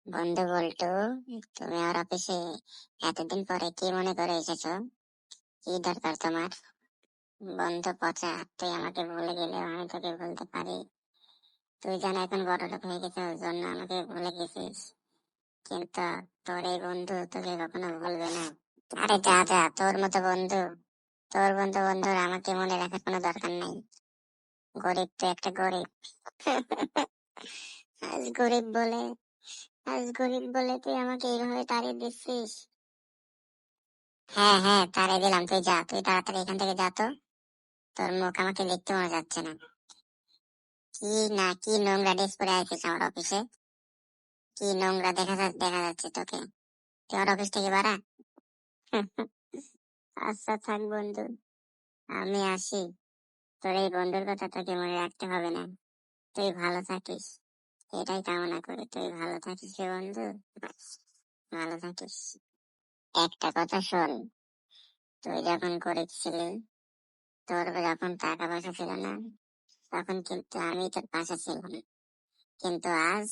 বন্ধু বল্টু, তুমি আমার অফিসে এতদিন পরে কি মনে করে এসেছো? কি দরকার তোমার? বন্ধু পচা, তুই আমাকে ভুলে গেলে আমি তোকে ভুলতে পারি? তুই জানো এখন বড়লোক হয়ে গেছে, ওর জন্য আমাকে ভুলে গেছিস। কিন্তু তোর এই বন্ধু তোকে কখনো ভুলবে না। আরে যা যা, তোর বন্ধুর আমাকে মনে রাখার কোনো দরকার নাই। গরিব, তুই একটা গরিব। আজ গরিব বলে আজ গরিব বলে তুই আমাকে এইভাবে তাড়িয়ে দিচ্ছিস। হ্যাঁ হ্যাঁ, তাড়িয়ে দিলাম। তুই যা, তুই তাড়াতাড়ি এখান থেকে যা তো। তোর মুখ আমাকে দেখতে মনে যাচ্ছে না। কি না, কি নোংরা ড্রেস পরে আছিস আমার অফিসে? কি নোংরা দেখা যাচ্ছে তোকে। তুই আমার অফিস থেকে বাড়া। আচ্ছা থাক বন্ধু, আমি আসি। তোর এই বন্ধুর কথা তোকে মনে রাখতে হবে না। তুই ভালো থাকিস, এটাই কামনা করি। তুই ভালো থাকিস রে বন্ধু, ভালো থাকিস। একটা কথা শোন, তুই যখন করেছিলি, তোর যখন টাকা পয়সা ছিল না, তখন কিন্তু আমি তোর পাশে ছিলাম। কিন্তু আজ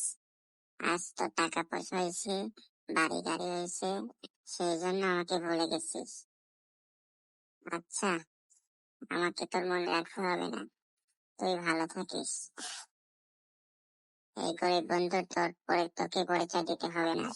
আজ তো টাকা পয়সা হয়েছে, বাড়ি গাড়ি হয়েছে, সেই জন্য আমাকে ভুলে গেছিস। আচ্ছা, আমাকে তোর মনে রাখতে হবে না। তুই ভালো থাকিস। এই গরিব বন্ধু তোর পরে তোকে পরিচয় দিতে হবে না।